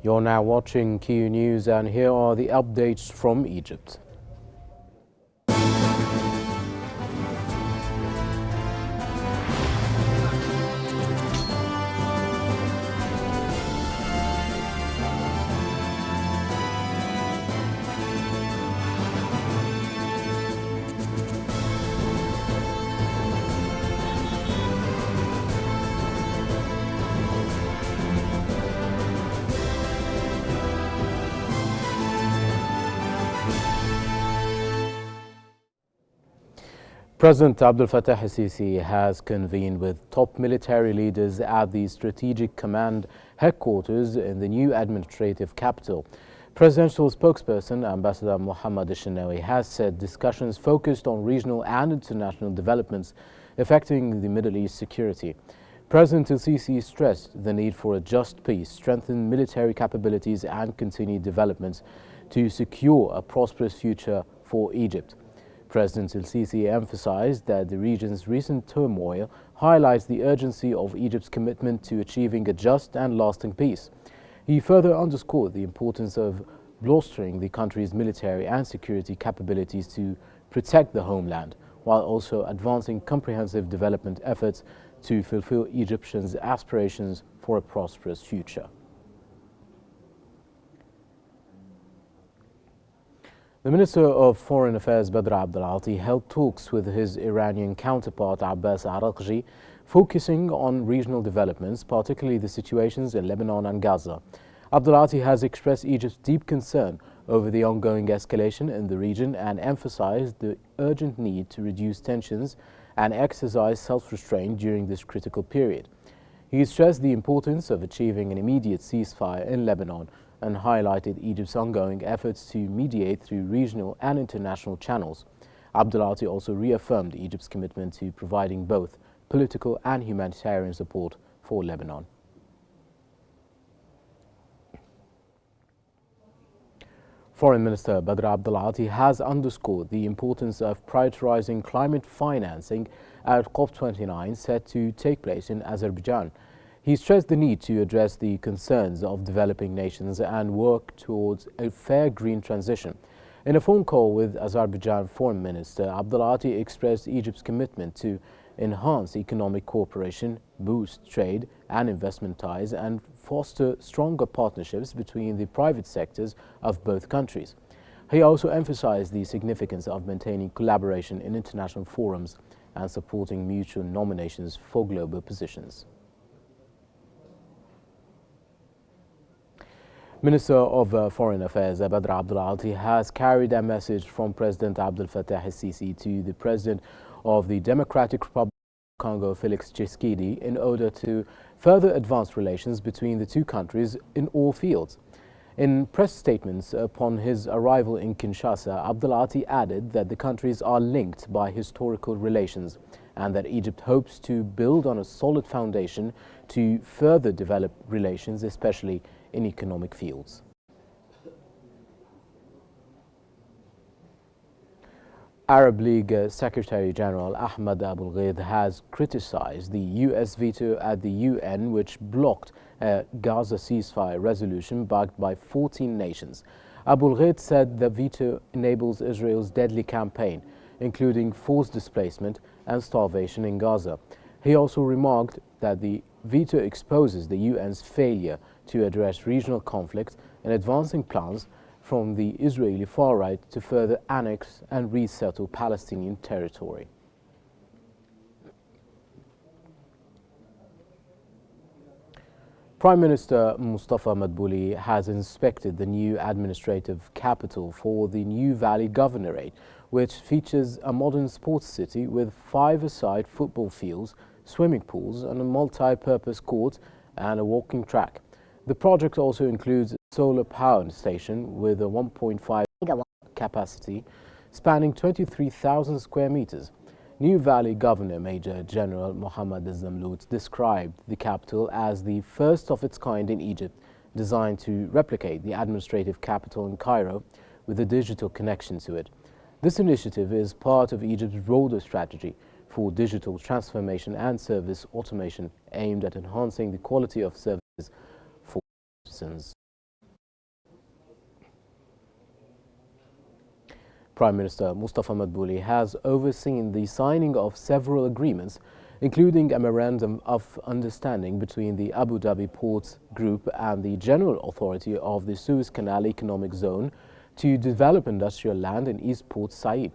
You're now watching Qnews, and here are the updates from Egypt. President Abdel Fattah al-Sisi has convened with top military leaders at the Strategic Command headquarters in the new administrative capital. Presidential spokesperson Ambassador Mohammed al-Shinawi has said discussions focused on regional and international developments affecting the Middle East security. President al-Sisi stressed the need for a just peace, strengthen military capabilities and continued developments to secure a prosperous future for Egypt. President al-Sisi emphasized that the region's recent turmoil highlights the urgency of Egypt's commitment to achieving a just and lasting peace. He further underscored the importance of bolstering the country's military and security capabilities to protect the homeland, while also advancing comprehensive development efforts to fulfill Egyptians' aspirations for a prosperous future. The Minister of Foreign Affairs Badr Abdel-Ati held talks with his Iranian counterpart Abbas Araghchi, focusing on regional developments, particularly the situations in Lebanon and Gaza. Abdel-Ati has expressed Egypt's deep concern over the ongoing escalation in the region and emphasized the urgent need to reduce tensions and exercise self-restraint during this critical period. He stressed the importance of achieving an immediate ceasefire in Lebanon and highlighted Egypt's ongoing efforts to mediate through regional and international channels. Abdel-Ati also reaffirmed Egypt's commitment to providing both political and humanitarian support for Lebanon. Foreign Minister Badr Abdel-Ati has underscored the importance of prioritizing climate financing at COP29 set to take place in Azerbaijan. He stressed the need to address the concerns of developing nations and work towards a fair green transition. In a phone call with Azerbaijan Foreign Minister, Abdel-Ati expressed Egypt's commitment to enhance economic cooperation, boost trade and investment ties, and foster stronger partnerships between the private sectors of both countries. He also emphasized the significance of maintaining collaboration in international forums and supporting mutual nominations for global positions. Minister of Foreign Affairs Badr Abdel-Ati has carried a message from President Abdel Fattah al-Sisi to the President of the Democratic Republic of Congo, Felix Tshisekedi, in order to further advance relations between the two countries in all fields. In press statements upon his arrival in Kinshasa, Abdel-Ati added that the countries are linked by historical relations and that Egypt hopes to build on a solid foundation to further develop relations, especially in economic fields. Arab League Secretary General Ahmed Abul Gheith has criticized the U.S. veto at the UN, which blocked a Gaza ceasefire resolution backed by 14 nations. Abul Gheith said the veto enables Israel's deadly campaign, including forced displacement and starvation in Gaza. He also remarked that the veto exposes the UN's failure to address regional conflicts and advancing plans from the Israeli far right to further annex and resettle Palestinian territory. Prime Minister Mustafa Madbouli has inspected the new administrative capital for the new Valley Governorate, which features a modern sports city with 5-a-side football fields, swimming pools and a multi-purpose court and a walking track. The project also includes a solar power station with a 1.5 gigawatt capacity spanning 23,000 square meters. New Valley Governor Major General Mohammed Zamlout described the capital as the first of its kind in Egypt, designed to replicate the administrative capital in Cairo with a digital connection to it. This initiative is part of Egypt's broader strategy for digital transformation and service automation aimed at enhancing the quality of services for citizens. Prime Minister Mustafa Madbouli has overseen the signing of several agreements, including a memorandum of understanding between the Abu Dhabi Ports Group and the General Authority of the Suez Canal Economic Zone to develop industrial land in East Port Said.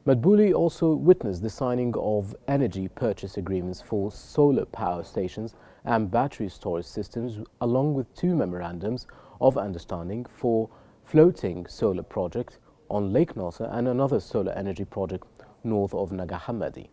Madbouli also witnessed the signing of energy purchase agreements for solar power stations and battery storage systems, along with two memorandums of understanding for floating solar project on Lake Nasser and another solar energy project north of Naga Hammadi.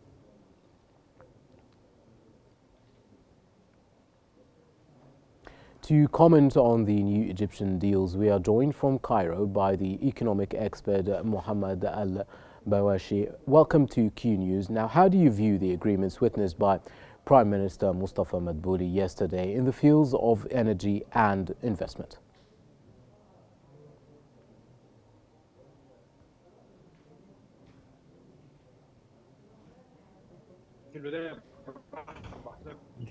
To comment on the new Egyptian deals, we are joined from Cairo by the economic expert Mohammed Al-Bawashi. Welcome to Qnews. Now, how do you view the agreements witnessed by Prime Minister Mustafa Madbouli yesterday in the fields of energy and investment?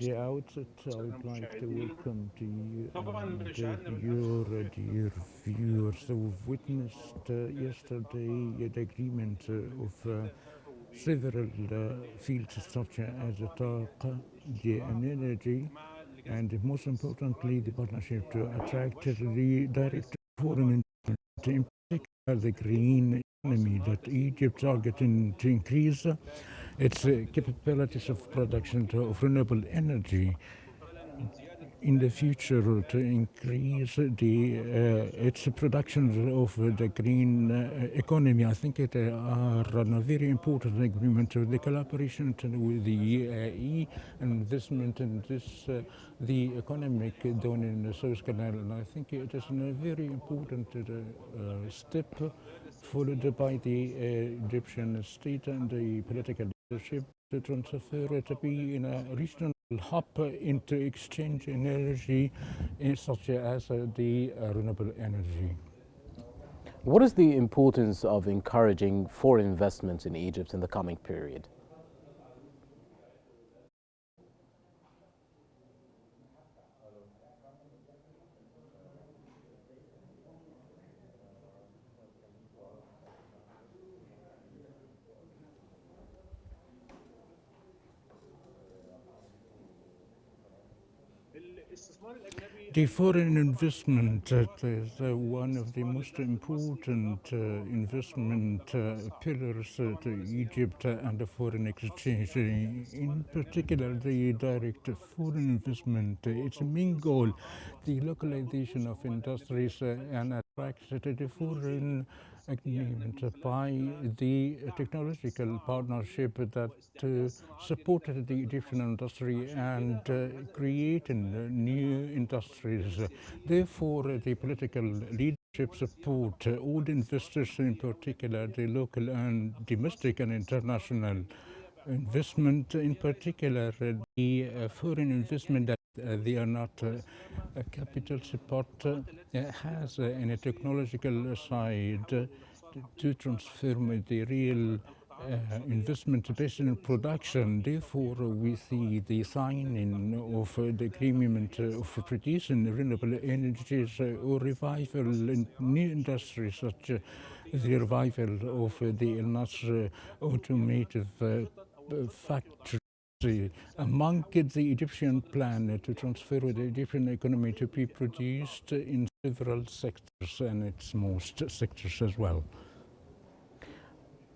The outset, I would like to welcome to you and your viewers. So we've witnessed yesterday the agreement of several fields such as talc, the energy, and most importantly, the partnership to attract the direct foreign investment, in particular the green economy that Egypt targeting to increase its capabilities of production of renewable energy in the future to increase its production of the green economy. I think it are a very important agreement with the collaboration with the UAE investment in this the economic zone in the Suez Canal, and I think it is a very important step followed by the Egyptian state and the political leadership to transfer to be in a regional hub into exchange energy such as the renewable energy. What is the importance of encouraging foreign investments in Egypt in the coming period? The foreign investment is one of the most important investment pillars to Egypt and the foreign exchange. In particular, the direct foreign investment, its main goal, the localization of industries and attract the foreign agreement by the technological partnership that supported the Egyptian industry and creating new industries. Therefore, the political leadership support all investors, in particular the local and domestic and international investment, in particular the foreign investment that they are not a capital support has in a technological side to transform the real investment based on production. Therefore, we see the signing of the agreement of producing renewable energies or revival in new industries such the revival of the El Nasr automotive factory among the Egyptian plan to transfer the Egyptian economy to be produced in several sectors and its most sectors as well.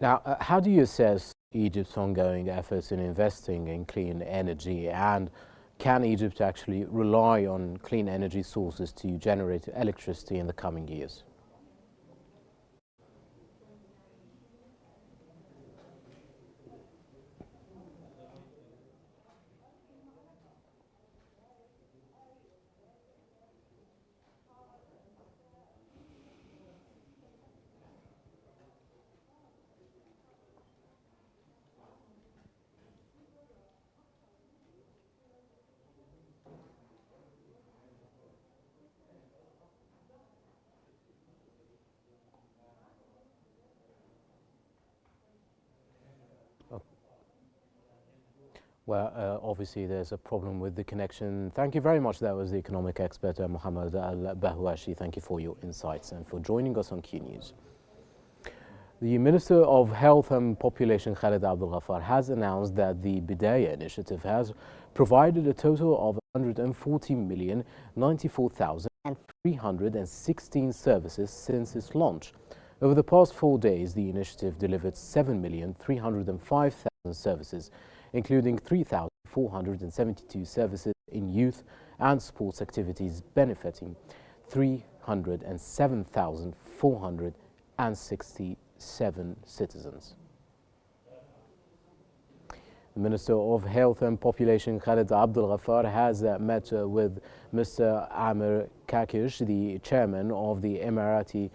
Now, how do you assess Egypt's ongoing efforts in investing in clean energy, and can Egypt actually rely on clean energy sources to generate electricity in the coming years? Well, obviously there's a problem with the connection. Thank you very much. That was the economic expert, Mohammed Al-Bawashi. Thank you for your insights and for joining us on Qnews. The Minister of Health and Population, Khalid Abdul Ghaffar, has announced that the Bidaya initiative has provided a total of 140,094,316 services since its launch. Over the past 4 days, the initiative delivered 7,305,000 services, including 3,472 services in youth and sports activities, benefiting 307,467 citizens. The Minister of Health and Population, Khalid Abdul Ghaffar, has met with Mr. Amir Kakish, the chairman of the Emirati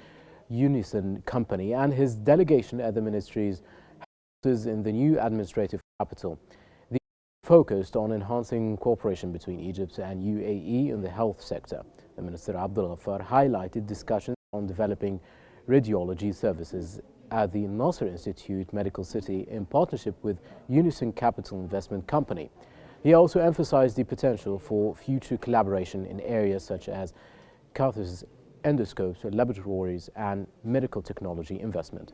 Unison Company, and his delegation at the ministry's headquarters in the new administrative capital. The focused on enhancing cooperation between Egypt and UAE in the health sector. The Minister Abdul Ghaffar highlighted discussions on developing radiology services at the Nasser Institute Medical City in partnership with Unison Capital Investment Company. He also emphasized the potential for future collaboration in areas such as catheters, endoscopes, laboratories, and medical technology investment.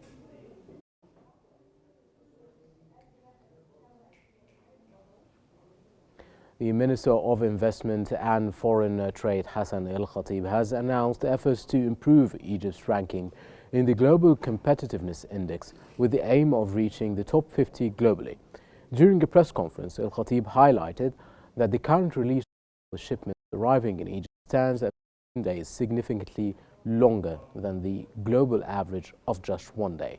The Minister of Investment and Foreign Trade, Hassan Al-Khatib, has announced efforts to improve Egypt's ranking in the Global Competitiveness Index with the aim of reaching the top 50 globally. During a press conference, Al-Khatib highlighted that the current release of shipments arriving in Egypt stands at 10 days, significantly longer than the global average of just 1 day.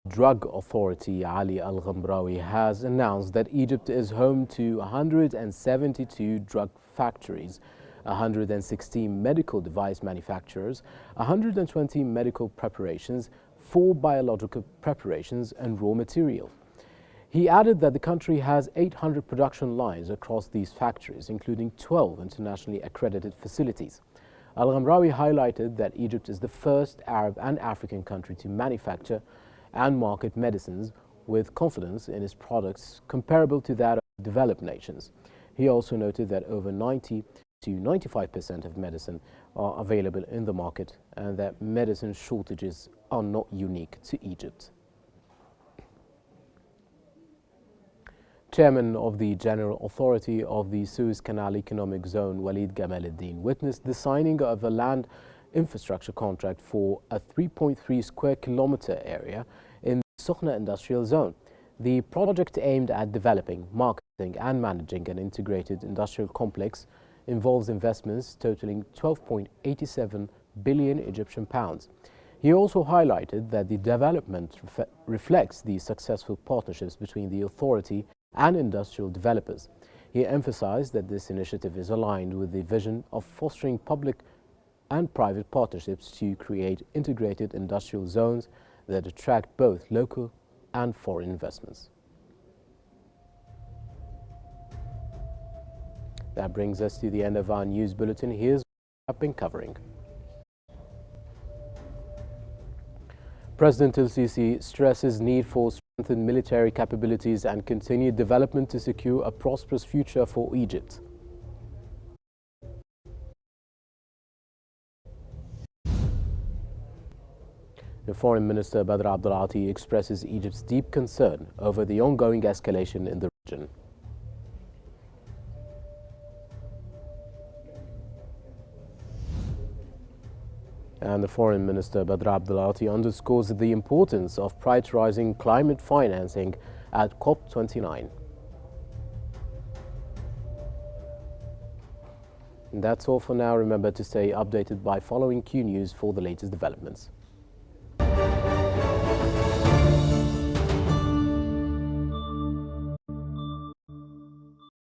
Drug Authority Ali Al-Ghamrawi has announced that Egypt is home to 172 drug factories, 116 medical device manufacturers, 120 medical preparations, 4 biological preparations and raw materials. He added that the country has 800 production lines across these factories, including 12 internationally accredited facilities. Al-Ghamrawi highlighted that Egypt is the first Arab and African country to manufacture and market medicines with confidence in its products comparable to that of developed nations. He also noted that over 90 to 95% of medicine are available in the market and that medicine shortages are not unique to Egypt. Chairman of the General Authority of the Suez Canal Economic Zone, Walid Gamal-Eddin, witnessed the signing of a land infrastructure contract for a 3.3 square kilometer area in the Sokhna Industrial Zone. The project, aimed at developing, marketing and managing an integrated industrial complex, involves investments totaling 12.87 billion Egyptian pounds. He also highlighted that the development reflects the successful partnerships between the authority and industrial developers. He emphasized that this initiative is aligned with the vision of fostering public and private partnerships to create integrated industrial zones that attract both local and foreign investments. That brings us to the end of our news bulletin. Here's what I've been covering. President El-Sisi stresses need for strengthened military capabilities and continued development to secure a prosperous future for Egypt. The Foreign Minister Badr Abdulati expresses Egypt's deep concern over the ongoing escalation in the region. And the Foreign Minister Badr Abdulati underscores the importance of prioritizing climate financing at COP29. And that's all for now. Remember to stay updated by following Qnews for the latest developments.